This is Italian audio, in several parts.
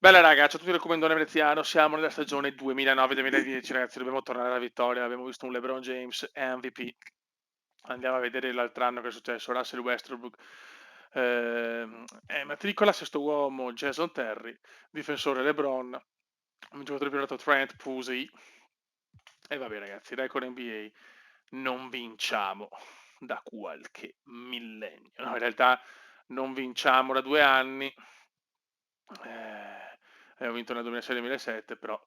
Bella raga, ciao a tutti il commendone veneziano, siamo nella stagione 2009-2010 ragazzi, dobbiamo tornare alla vittoria, abbiamo visto un LeBron James MVP, andiamo a vedere l'altro anno che è successo, Russell Westbrook, matricola, sesto uomo Jason Terry, difensore LeBron, un giocatore più noto Trent Pusey, e vabbè ragazzi, record NBA, non vinciamo da qualche millennio, no in realtà non vinciamo da 2 anni, abbiamo vinto nel 2006-2007, però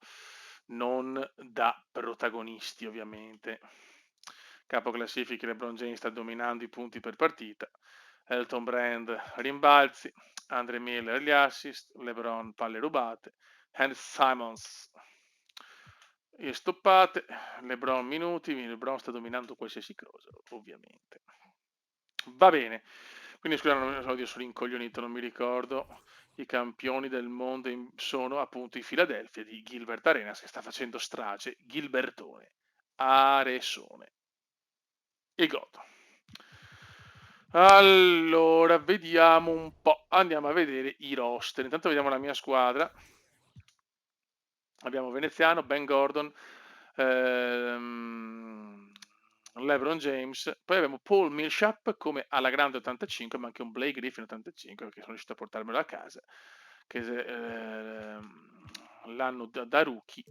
non da protagonisti ovviamente. Capo classifiche LeBron James sta dominando i punti per partita, Elton Brand rimbalzi, Andre Miller gli assist, LeBron palle rubate, Hans Simons e stoppate, LeBron minuti, LeBron sta dominando qualsiasi cosa ovviamente. Va bene, quindi scusa, non so, io sono incoglionito, non mi ricordo. I campioni del mondo sono appunto i Philadelphia di Gilbert Arenas che sta facendo strage, Gilbertone, Aresone e Goto. Allora, vediamo un po', andiamo a vedere i roster. Intanto vediamo la mia squadra. Abbiamo Veneziano, Ben Gordon, LeBron James, poi abbiamo Paul Millsap come alla grande 85, ma anche un Blake Griffin 85 che sono riuscito a portarmelo a casa, che l'anno da rookie,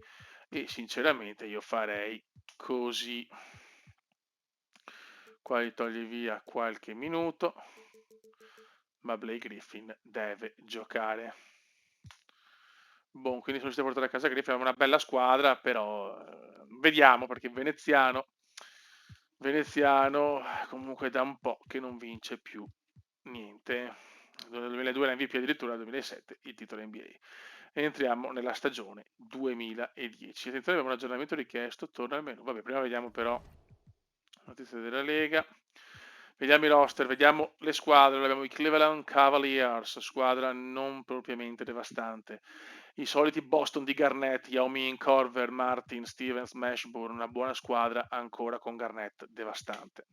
e sinceramente io farei così. Qua gli togli via qualche minuto, ma Blake Griffin deve giocare. Boh, quindi sono riuscito a portare a casa Griffin, è una bella squadra, però vediamo perché Veneziano comunque da un po' che non vince più niente. Nel 2002 la MVP addirittura, nel 2007 il titolo NBA. Entriamo nella stagione 2010. Attenzione, abbiamo un aggiornamento richiesto, torna al menu. Vabbè, prima vediamo però notizie della Lega. Vediamo i roster, vediamo le squadre. Abbiamo i Cleveland Cavaliers, squadra non propriamente devastante. I soliti Boston di Garnett, Yao Ming, Corver, Martin, Stevens, Mashburn, una buona squadra ancora con Garnett devastante.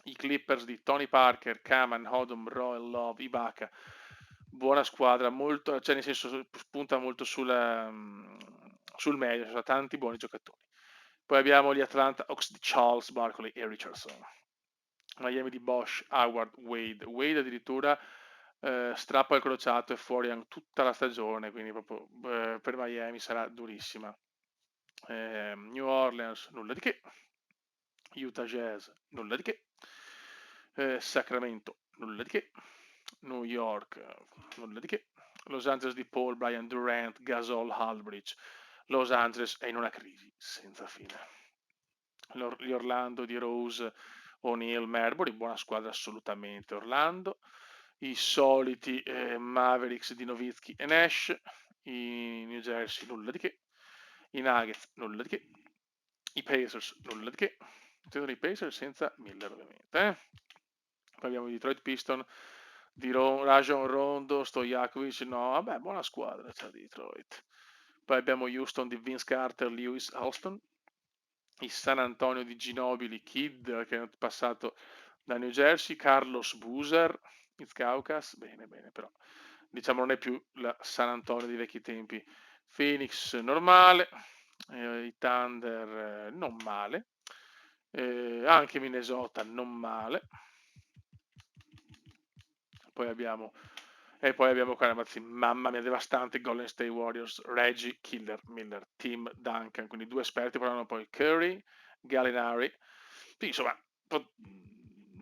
I Clippers di Tony Parker, Kaman, Hodom, Royal, Love, Ibaka, buona squadra, molto, cioè nel senso punta molto sul medio, ci sono tanti buoni giocatori. Poi abbiamo gli Atlanta Hawks di Charles Barkley e Richardson. Miami di Bosch, Howard, Wade. Wade addirittura strappa il crociato e fuori tutta la stagione, quindi proprio per Miami sarà durissima. New Orleans, nulla di che. Utah Jazz, nulla di che. Sacramento, nulla di che. New York, nulla di che. Los Angeles di Paul, Brian Durant, Gasol, Aldridge. Los Angeles è in una crisi senza fine. Gli Orlando di Rose, O'Neal, Marbury, buona squadra assolutamente Orlando. I soliti Mavericks di Nowitzki e Nash. I New Jersey, nulla di che. I Nuggets, nulla di che. I Pacers, nulla di che. Intendono i Pacers senza Miller ovviamente. Poi abbiamo i Detroit Piston di Rajon Rondo, Stojakovic, no, vabbè, buona squadra, c'è Detroit. Poi abbiamo Houston di Vince Carter, Lewis Alston, il San Antonio di Ginobili, Kidd, che è passato da New Jersey, Carlos Boozer, il Caucas, bene, bene, però diciamo non è più la San Antonio dei vecchi tempi. Phoenix normale, i Thunder non male, anche Minnesota non male. Poi abbiamo, e poi abbiamo qua, ragazzi, mamma mia, devastante Golden State Warriors, Reggie, Killer, Miller, Tim Duncan, quindi due esperti, però poi Curry, Gallinari. Sì, insomma,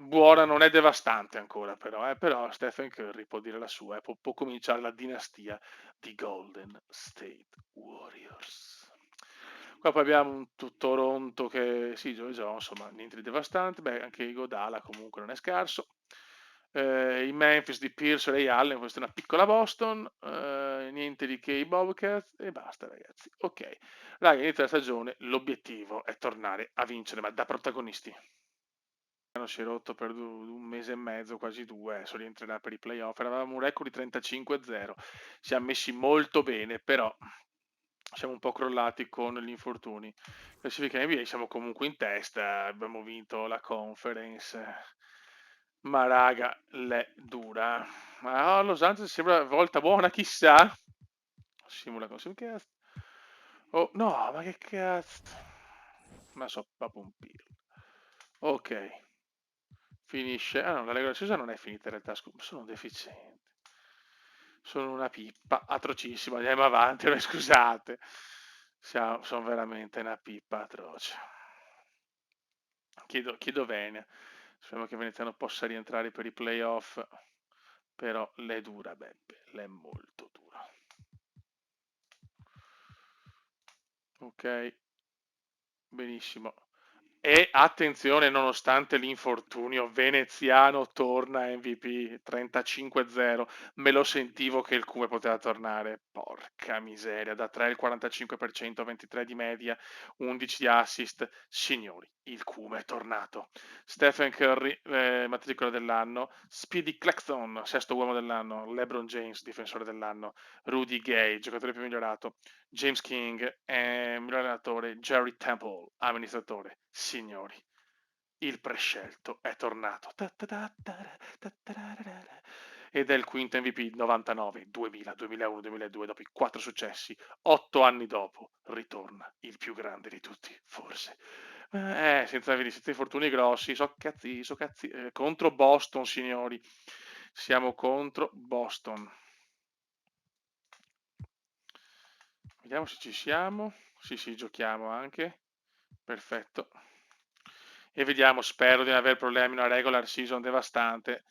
buona, non è devastante ancora però Stephen Curry può dire la sua, può cominciare la dinastia di Golden State Warriors. Qua poi abbiamo un Toronto che sì, insomma, niente di devastante, beh, anche Iguodala comunque non è scarso. I Memphis di Pierce e Ray Allen, questa è una piccola Boston, niente di che i Bobcats e basta ragazzi. Ok, raga, inizia la stagione, l'obiettivo è tornare a vincere, ma da protagonisti. Si è rotto per un mese e mezzo, quasi due, adesso rientrerà per i playoff, eravamo un record di 35-0, siamo messi molto bene, però siamo un po' crollati con gli infortuni. Classifica NBA siamo comunque in testa, abbiamo vinto la conference, ma raga, l'è dura. Ma Los Angeles sembra volta buona, chissà. simula con simcast. Oh, no, ma che cazzo. Ma so proprio un pirla. Ok, finisce. Ah no, la regular season non è finita in realtà, sono deficiente. Sono una pippa atrocissima. Andiamo avanti, scusate. Sono veramente una pippa atroce. Chiedo Venia. Speriamo che Veneziano possa rientrare per i playoff. Però l'è dura, Beppe. L'è molto dura. Ok, benissimo. E attenzione, nonostante l'infortunio, Veneziano torna MVP 35-0. Me lo sentivo che il Cume poteva tornare. Porca miseria, da 3 il 45%, 23 di media, 11 di assist. Signori, il Cume è tornato. Stephen Curry, matricolo dell'anno. Speedy Claxton, sesto uomo dell'anno. LeBron James, difensore dell'anno. Rudy Gay, giocatore più migliorato. James King, miglior allenatore. Jerry Temple, amministratore. Signori, il prescelto è tornato. Ed è il quinto MVP 99, 2000, 2001, 2002, dopo i 4 successi, 8 anni dopo, ritorna il più grande di tutti, forse. Senza infortuni grossi, so cazzi, contro Boston, signori. Siamo contro Boston. Vediamo se ci siamo. Sì, giochiamo anche. Perfetto. E vediamo, spero di non avere problemi in una regular season devastante.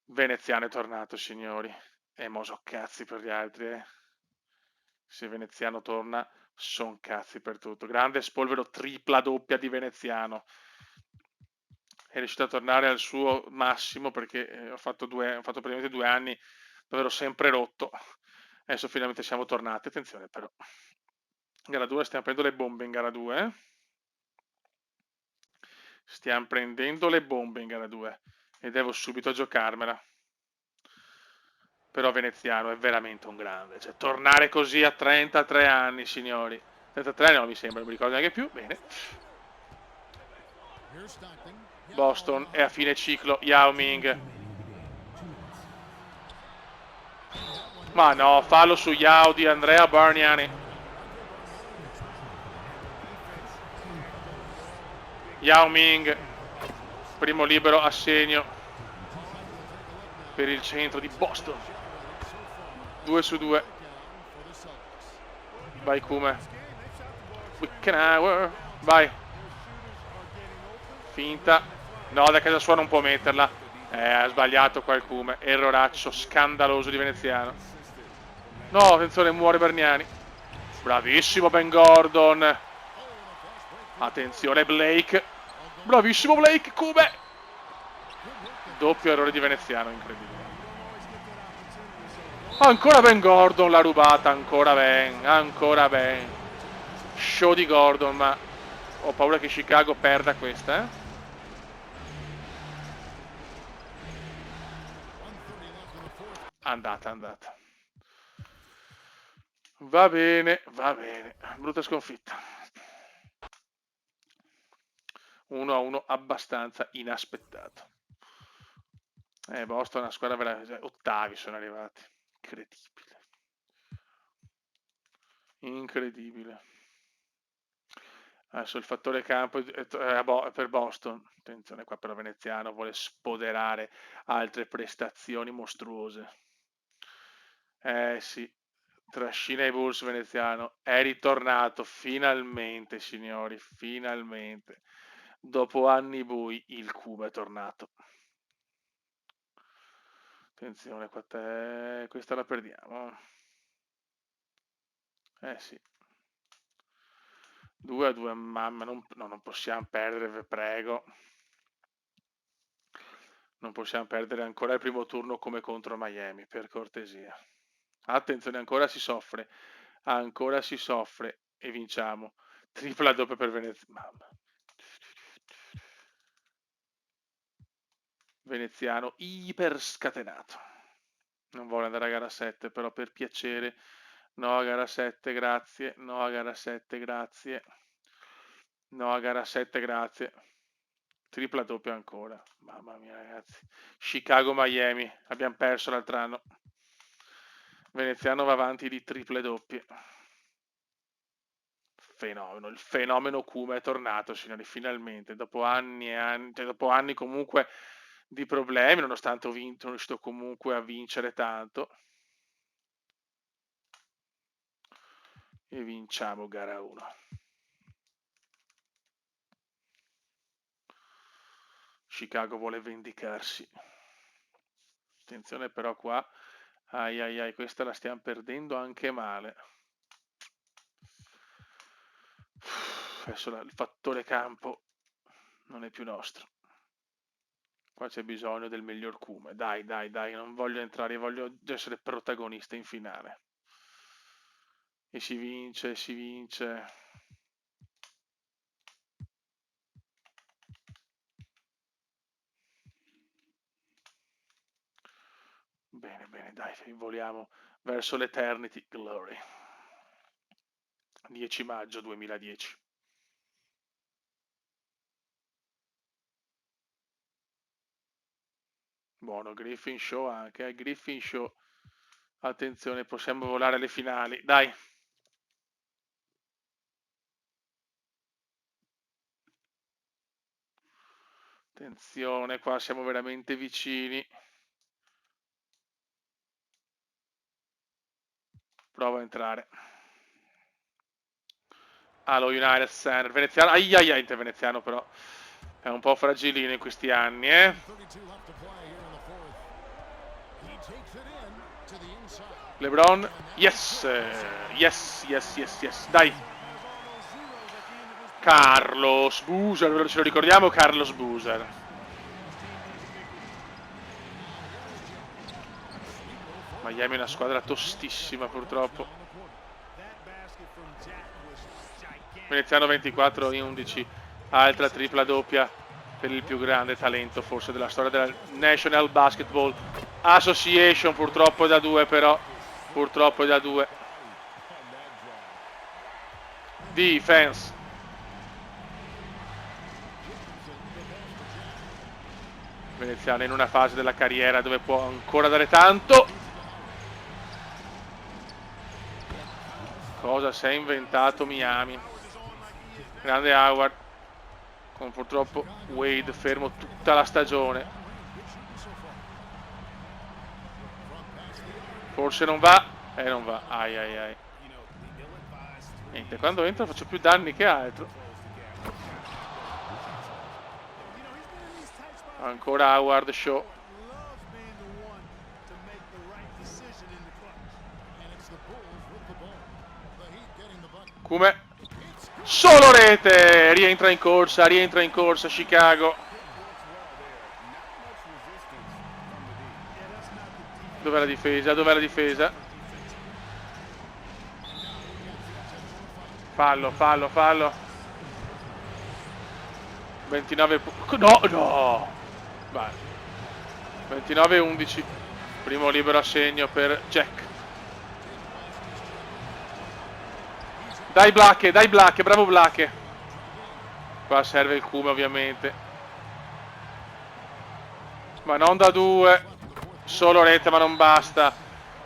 Veneziano è tornato, signori. E mo so cazzi per gli altri, eh. Se Veneziano torna, son cazzi per tutto. Grande spolvero tripla doppia di Veneziano. È riuscito a tornare al suo massimo perché ho fatto praticamente 2 anni dove ero sempre rotto. Adesso finalmente siamo tornati. Attenzione però. Gara 2, stiamo prendendo le bombe in gara 2, eh. Stiamo prendendo le bombe in gara 2 e devo subito giocarmela. Però Veneziano è veramente un grande. Cioè, tornare così a 33 anni, signori. 33 anni non mi sembra, non mi ricordo neanche più. Bene. Boston è a fine ciclo. Yao Ming. Ma no, fallo su Yao di Andrea Bargnani. Yao Ming. Primo libero a segno per il centro di Boston. 2 su 2. Vai Kume. Wickenauer. Vai. Finta. No, da casa sua non può metterla. Ha sbagliato qualcuno. Erroraccio scandaloso di Veneziano. No, attenzione, muore Berniani. Bravissimo Ben Gordon. Attenzione Blake. Bravissimo Blake. Kume. Doppio errore di Veneziano, incredibile. Ancora Ben Gordon l'ha rubata. Ancora ben. Show di Gordon, ma ho paura che Chicago perda questa, eh. Andata. Va bene. Brutta sconfitta. 1-1 abbastanza inaspettato. Boston è una squadra veramente. Ottavi sono arrivati. Incredibile. Adesso il fattore campo per Boston. Attenzione qua però Veneziano vuole spoderare altre prestazioni mostruose. Sì. Trascina i Bulls Veneziano. È ritornato finalmente, signori. Finalmente. Dopo anni bui il Cuba è tornato. Attenzione, questa la perdiamo. Sì. 2-2, mamma, non possiamo perdere, vi prego. Non possiamo perdere ancora il primo turno come contro Miami, per cortesia. Attenzione, ancora si soffre e vinciamo. Tripla doppia per Venezia. Mamma. Veneziano iper scatenato. Non vuole andare a gara 7, però per piacere. No a gara 7, grazie. No a gara 7, grazie. No a gara 7, grazie. Tripla doppia ancora. Mamma mia, ragazzi. Chicago-Miami. Abbiamo perso l'altro anno. Veneziano va avanti di triple doppie. Fenomeno, il fenomeno Kuma è tornato, signori, finalmente, dopo anni e anni, cioè dopo anni comunque di problemi, nonostante ho vinto, sono riuscito comunque a vincere tanto. E vinciamo gara 1. Chicago vuole vendicarsi. Attenzione però qua, ai ai ai, questa la stiamo perdendo anche male. Adesso il fattore campo non è più nostro. Qua c'è bisogno del miglior Kuma. Dai, dai, dai, non voglio entrare, voglio essere protagonista in finale. E si vince, si vince. Bene, bene, dai, voliamo verso l'Eternity Glory. 10 maggio 2010. Buono, Griffin Show anche, Griffin Show. Attenzione, possiamo volare alle finali. Dai. Attenzione, qua siamo veramente vicini. Prova a entrare. Allo United Center. Veneziano. Ai ai ai, Inter Veneziano però è un po' fragilino in questi anni, LeBron. Yes. Yes, yes, yes, yes. Dai. Carlos Boozer, ce lo ricordiamo, Carlos Boozer. Miami è una squadra tostissima purtroppo. Veneziano 24 in 11, altra tripla doppia per il più grande talento forse della storia della National Basketball Association, purtroppo è da 2 però, purtroppo è da 2. Defense. Veneziano in una fase della carriera dove può ancora dare tanto. Cosa si è inventato Miami? Grande Howard, con purtroppo Wade fermo tutta la stagione. Forse non va, non va, ai ai ai. Niente, quando entro faccio più danni che altro. Ancora Howard Show. Come? Solo rete! Rientra in corsa Chicago. Dov'è la difesa? Dov'è la difesa? Fallo, fallo, fallo. 29... No, no! Vai. 29-11. Primo libero a segno per Jack. Dai Blacche, bravo Blacche. Qua serve il Kuma ovviamente. Ma non da 2. Solo rete ma non basta.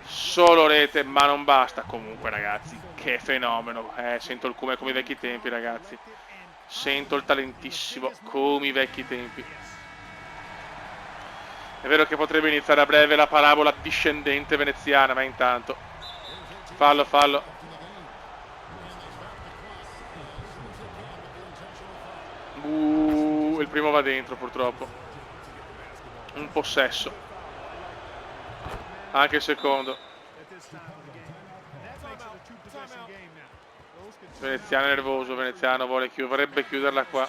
Solo rete ma non basta. Comunque ragazzi, che fenomeno. Sento il Kuma come i vecchi tempi ragazzi. Sento il talentissimo come i vecchi tempi. È vero che potrebbe iniziare a breve la parabola discendente veneziana, ma intanto fallo, fallo. Il primo va dentro purtroppo. Un possesso. Anche il secondo. Veneziano è nervoso, Veneziano vorrebbe chiuderla qua.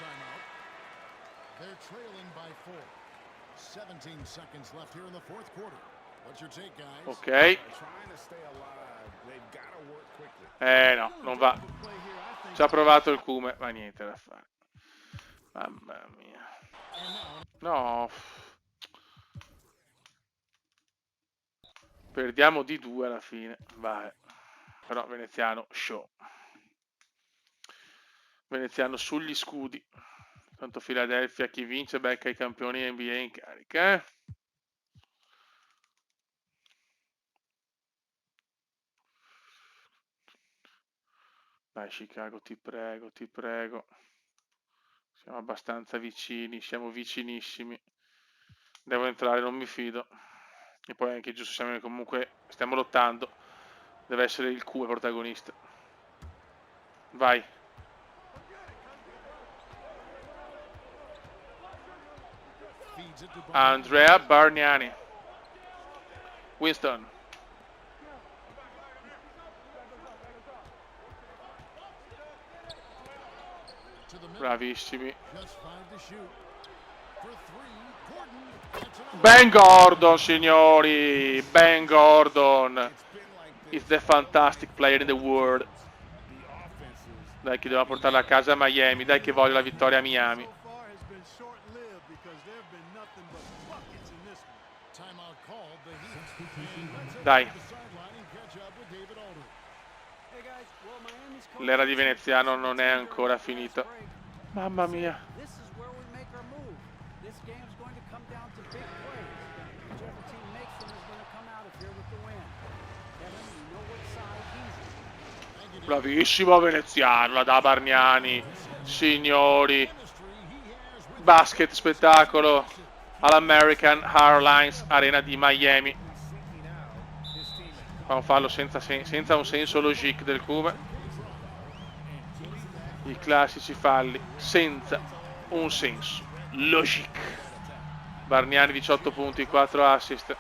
Ok. No, non va. Ci ha provato il Kuma, ma niente da fare. Mamma mia. No. Perdiamo di 2 alla fine. Vai. Però Veneziano show. Veneziano sugli scudi. Tanto Philadelphia, chi vince becca i campioni NBA in carica, Dai Chicago, ti prego, ti prego. Siamo abbastanza vicini, siamo vicinissimi. Devo entrare, non mi fido. E poi anche giusto, siamo comunque, stiamo lottando. Deve essere il Q protagonista. Vai. Andrea Bargnani. Winston. Bravissimi. Ben Gordon, signori. Ben Gordon. Is the fantastic player in the world. Dai che dobbiamo portarla a casa a Miami. Dai che voglio la vittoria a Miami. Dai. L'era di Veneziano non è ancora finita. Mamma mia. Bravissimo Veneziano, la da Bargnani. Signori. Basket spettacolo all'American Airlines Arena di Miami. Fa un fallo senza un senso logique del Cube. I classici falli senza un senso logique. Bargnani 18 punti, 4 assist.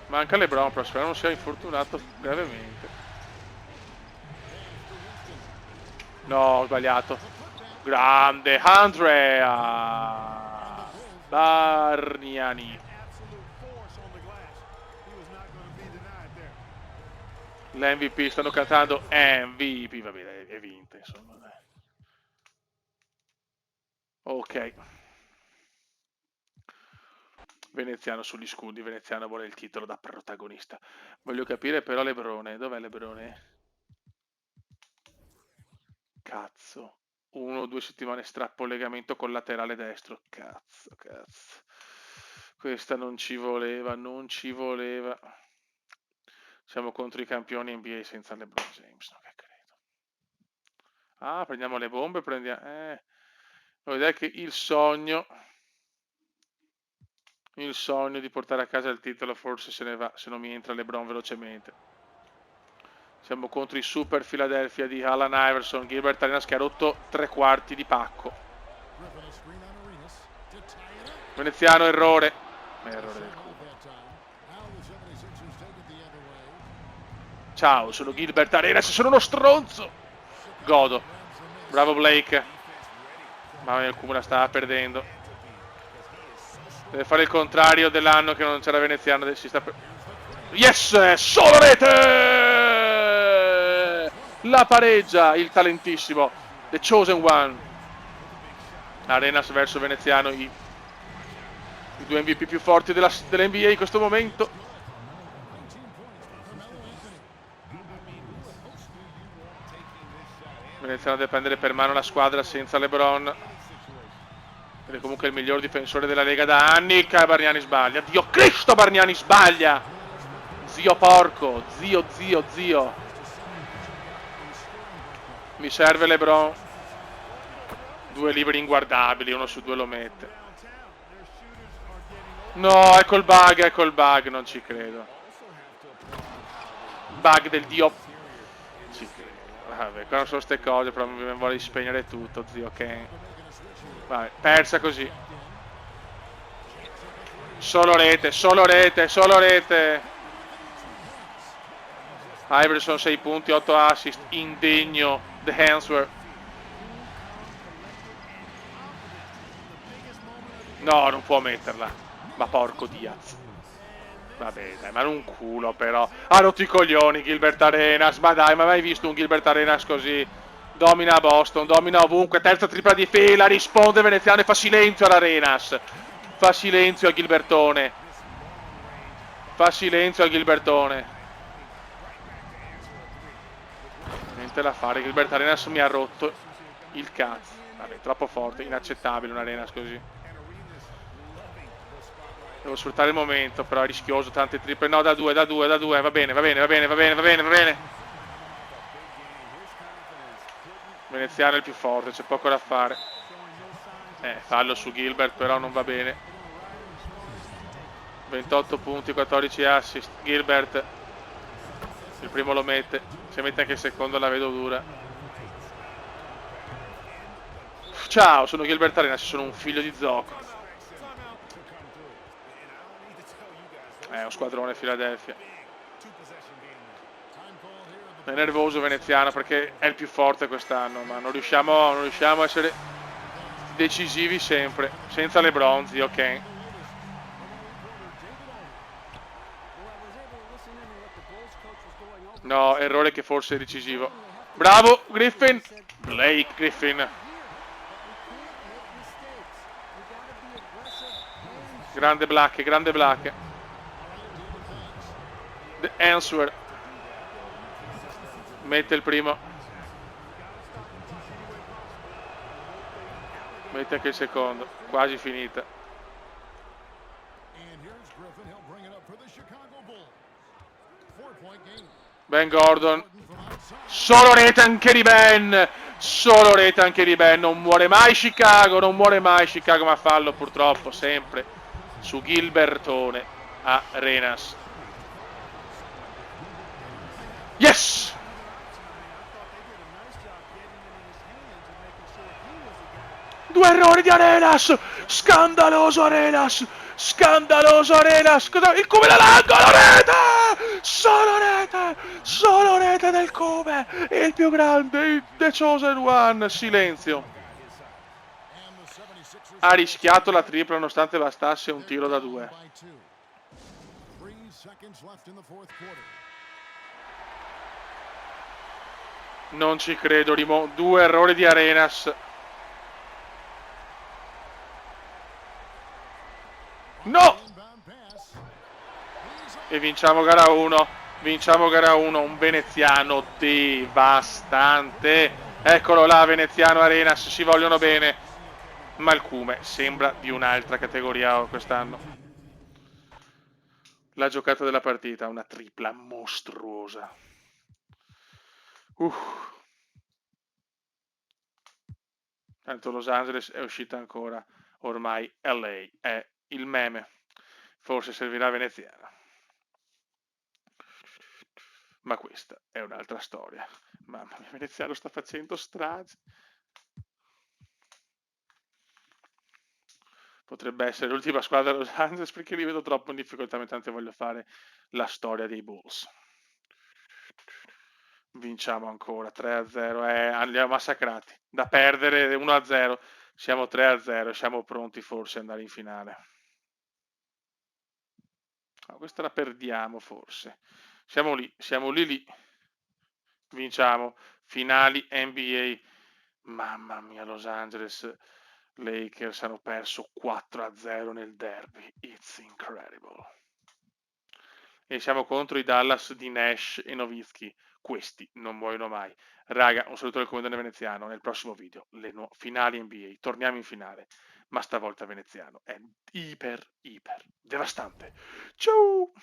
Manca LeBron, però spero non sia infortunato gravemente. No, ho sbagliato. Grande Andrea Bargnani. L'MVP, stanno cantando MVP, va bene, è vinta insomma. Ok. Veneziano sugli scudi, Veneziano vuole il titolo da protagonista. Voglio capire però Lebrone, dov'è Lebrone? Cazzo. 1 o 2 settimane strappo legamento collaterale destro. Cazzo, cazzo. Questa non ci voleva, non ci voleva. Siamo contro i campioni NBA senza LeBron James, non che credo. Ah, prendiamo le bombe, prendiamo... Vuol dire che il sogno di portare a casa il titolo forse se ne va, se non mi entra LeBron velocemente. Siamo contro i Super Philadelphia di Allen Iverson, Gilbert Arenas che ha rotto 3/4 di pacco. Veneziano, errore. Errore del cubo. Ciao, sono Gilbert Arenas e sono uno stronzo. Godo. Bravo Blake. Mamma mia, il cubo la stava perdendo. Deve fare il contrario dell'anno che non c'era Veneziano. Si sta yes! Solo rete! La pareggia il talentissimo The Chosen One. Arenas verso Veneziano, i 2 MVP più forti dell'NBA in questo momento. Veneziano deve prendere per mano la squadra senza LeBron. Ed è comunque il miglior difensore della Lega da anni. Bargnani sbaglia. Dio Cristo, Bargnani sbaglia! Zio porco, zio. Mi serve LeBron. 2 liberi inguardabili, 1 su 2 lo mette. No, ecco il bug, non ci credo. Bug del dio. Ci credo. Vabbè, qua non sono ste cose, però mi vuole spegnere tutto, zio Ken. Vabbè, persa così. Solo rete. Iverson 6 punti, 8 assist, indegno. The Hanswer. No, non può metterla. Ma porco Diaz. Vabbè, dai, ma un culo però. Ha rotto i coglioni Gilbert Arenas. Ma dai, ma mai visto un Gilbert Arenas così? Domina Boston, domina ovunque. Terza tripla di fila, risponde Veneziano e fa silenzio all'Arenas. Fa silenzio a Gilbertone. Niente da fare, Gilbert Arenas mi ha rotto il cazzo. Vabbè, troppo forte, inaccettabile un Arenas così. Devo sfruttare il momento, però è rischioso, tante triple. No, da 2, va bene, va bene, va bene, va bene, va bene, va bene. Veneziano è il più forte, c'è poco da fare. Fallo su Gilbert, però non va bene. 28 punti, 14 assist. Gilbert, il primo lo mette, se mette anche il secondo la vedo dura. Ciao, sono Gilbert Arenas, sono un figlio di Zoco. È uno squadrone Philadelphia. È nervoso Veneziano perché è il più forte quest'anno, ma non riusciamo a essere decisivi sempre. Senza LeBron, zio Ken. No, errore che forse è decisivo. Bravo, Griffin! Blake Griffin. Grande Black, grande Black. The answer. Mette il primo. Mette anche il secondo. Quasi finita. Ben Gordon. Solo rete anche di Ben. Solo rete anche di Ben. Non muore mai Chicago. Non muore mai Chicago. Ma fallo purtroppo sempre su Gilbertone Arenas. Yes! Due errori di Arenas! Scandaloso Arenas! Scandaloso Arenas! Il Cube dall'angolo! Rete! Solo rete! Solo rete del Cube! Il più grande, il The Chosen One! Silenzio. Ha rischiato la tripla nonostante bastasse un tiro da 2. Non ci credo, due errori di Arenas. No! E vinciamo gara 1. Vinciamo gara 1. Un veneziano devastante. Eccolo là, Veneziano Arenas. Si vogliono bene. Ma il Cume sembra di un'altra categoria quest'anno. La giocata della partita, una tripla mostruosa. Tanto Los Angeles è uscita ancora. Ormai LA è il meme. Forse servirà a Veneziano. Ma questa è un'altra storia. Mamma mia, Veneziano sta facendo strage. Potrebbe essere l'ultima squadra Los Angeles perché li vedo troppo in difficoltà, mentre voglio fare la storia dei Bulls. Vinciamo ancora 3-0, li abbiamo massacrati. Da perdere 1-0, siamo 3-0, siamo pronti forse ad andare in finale. Questa la perdiamo forse. Siamo lì. Vinciamo. Finali NBA. Mamma mia, Los Angeles Lakers hanno perso 4-0 nel derby. It's incredible. E siamo contro i Dallas di Nash e Nowitzki. Questi non muoiono mai. Raga, un saluto del comandante veneziano. Nel prossimo video, le finali NBA. Torniamo in finale. Ma stavolta veneziano è iper devastante. Ciao!